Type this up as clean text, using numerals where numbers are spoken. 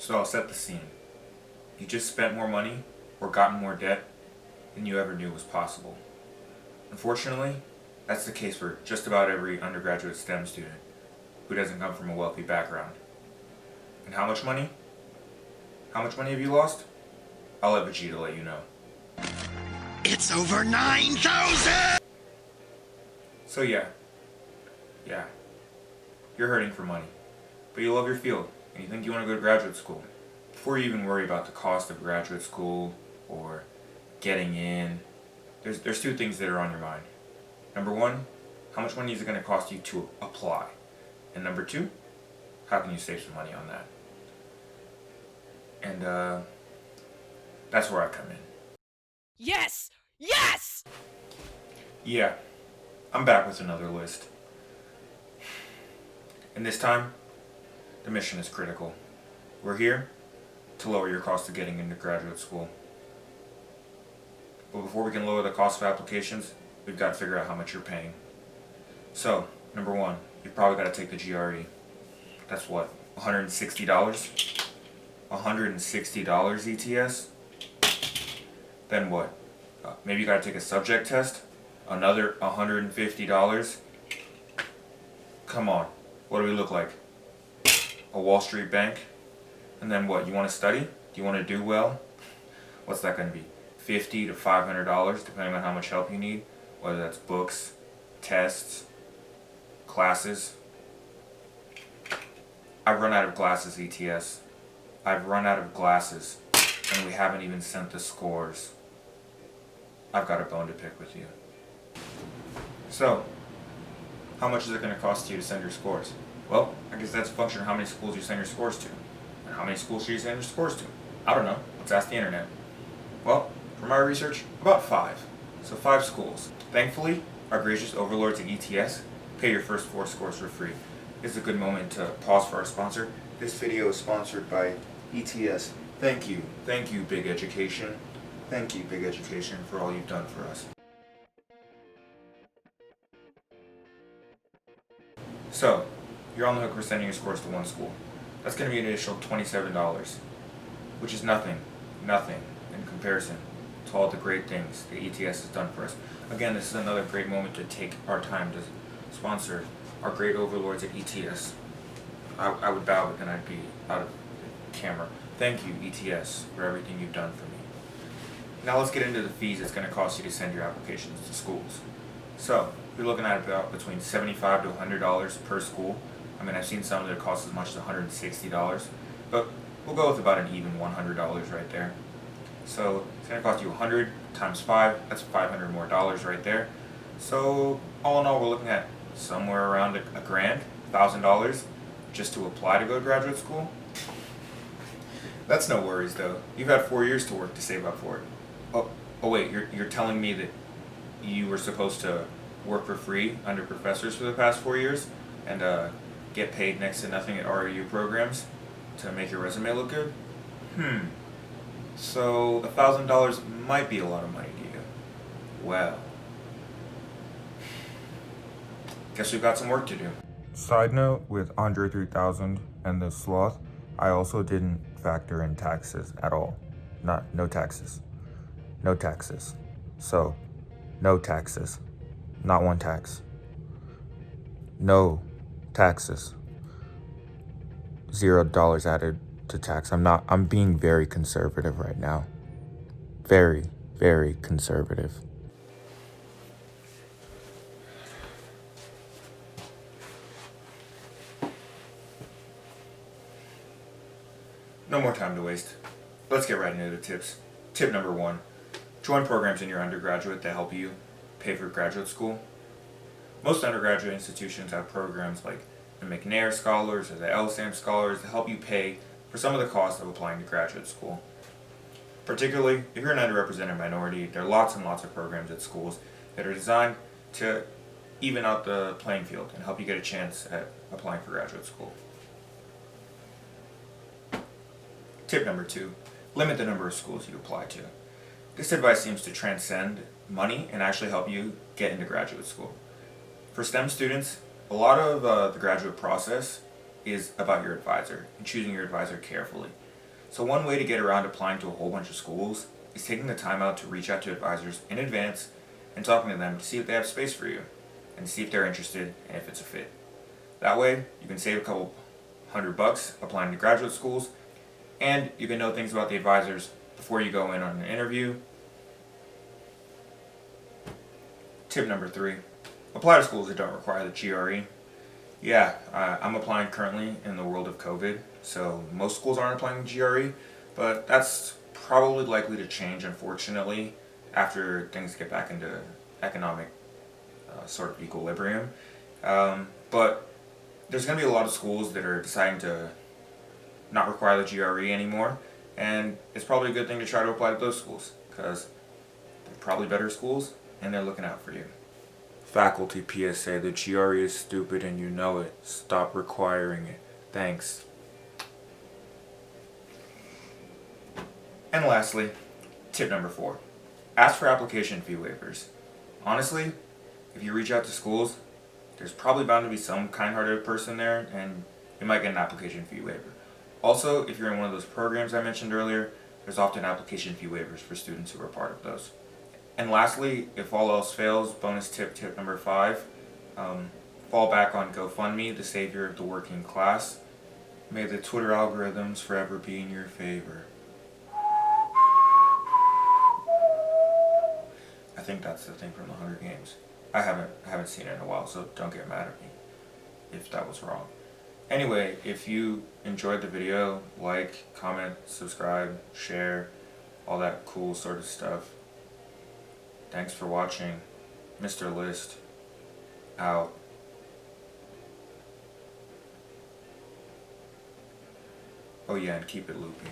So I'll set the scene. You just spent more money or gotten more debt than you ever knew was possible. Unfortunately, that's the case for just about every undergraduate STEM student who doesn't come from a wealthy background. And how much money? How much money have you lost? I'll let Vegeta let you know. It's over 9,000! So yeah, you're hurting for money, but you love your field and you think you want to go to graduate school. Before you even worry about the cost of graduate school or getting in, there's two things that are on your mind. Number one, how much money is it going to cost you to apply? And number two, how can you save some money on that? And that's where I come in. Yes! Yes! Yeah, I'm back with another list. And this time, the mission is critical. We're here to lower your cost of getting into graduate school. But before we can lower the cost of applications, we've got to figure out how much you're paying. So, number one, you've probably got to take the GRE. That's what, $160? $160 ETS? Then what? Maybe you got to take a subject test? Another $150? Come on, what do we look like? A Wall Street bank? And then what, you want to study? Do you want to do well? What's that going to be? $50 to $500 depending on how much help you need, whether that's books, tests, classes. I've run out of glasses, ETS. I've run out of glasses, and we haven't even sent the scores. I've got a bone to pick with you. So, how much is it going to cost you to send your scores? Well, I guess that's a function of how many schools you send your scores to. And how many schools should you send your scores to? I don't know. Let's ask the internet. Well, from our research, about 5. So 5 schools. Thankfully, our gracious overlords at ETS pay your first 4 scores for free. This is a good moment to pause for our sponsor. This video is sponsored by ETS. Thank you, Big Education. Thank you, Big Education, for all you've done for us. So, you're on the hook for sending your scores to one school. That's going to be an additional $27, which is nothing in comparison to all the great things that ETS has done for us. Again, this is another great moment to take our time to sponsor our great overlords at ETS. I would bow, but then I'd be out of camera. Thank you, ETS, for everything you've done for me. Now let's get into the fees it's going to cost you to send your applications to schools. So, you're looking at about between $75 to $100 per school. I mean, I've seen some that cost as much as $160, but we'll go with about an even $100 right there. So it's going to cost you 100 times 5, that's $500 more right there. So all in all, we're looking at somewhere around a grand, $1,000 just to apply to go to graduate school. That's no worries though. You've had 4 years to work to save up for it. Oh wait, you're telling me that you were supposed to work for free under professors for the past 4 years and get paid next to nothing at REU programs to make your resume look good? So $1,000 might be a lot of money to you. Well, guess we've got some work to do. Side note, with Andre 3000 and the sloth, I also didn't factor in taxes at all. No taxes. No taxes. So, no taxes. Not one tax. No taxes. $0 added to tax. I'm being very conservative right now. Very, very conservative. No more time to waste. Let's get right into the tips. Tip number 1, join programs in your undergraduate that help you pay for graduate school. Most undergraduate institutions have programs like the McNair Scholars or the LSAM Scholars that help you pay for some of the costs of applying to graduate school. Particularly, if you're an underrepresented minority, there are lots and lots of programs at schools that are designed to even out the playing field and help you get a chance at applying for graduate school. Tip number 2, limit the number of schools you apply to. This advice seems to transcend money and actually help you get into graduate school. For STEM students, a lot of the graduate process is about your advisor and choosing your advisor carefully. So one way to get around applying to a whole bunch of schools is taking the time out to reach out to advisors in advance and talking to them to see if they have space for you and see if they're interested and if it's a fit. That way, you can save a couple $100 applying to graduate schools, and you can know things about the advisors before you go in on an interview. Tip number 3, apply to schools that don't require the GRE. Yeah, I'm applying currently in the world of COVID, so most schools aren't applying GRE, but that's probably likely to change, unfortunately, after things get back into economic sort of equilibrium. But there's going to be a lot of schools that are deciding to not require the GRE anymore, and it's probably a good thing to try to apply to those schools, because they're probably better schools, and they're looking out for you. Faculty PSA, the GRE is stupid and you know it. Stop requiring it. Thanks. And lastly, tip number 4. Ask for application fee waivers. Honestly, if you reach out to schools, there's probably bound to be some kind-hearted person there, and you might get an application fee waiver. Also, if you're in one of those programs I mentioned earlier, there's often application fee waivers for students who are part of those. And lastly, if all else fails, bonus tip number 5, fall back on GoFundMe, the savior of the working class. May the Twitter algorithms forever be in your favor. I think that's the thing from the Hunger Games. I haven't seen it in a while, so don't get mad at me if that was wrong. Anyway, if you enjoyed the video, like, comment, subscribe, share, all that cool sort of stuff. Thanks for watching. Mr. List, out. Oh yeah, and keep it loopy.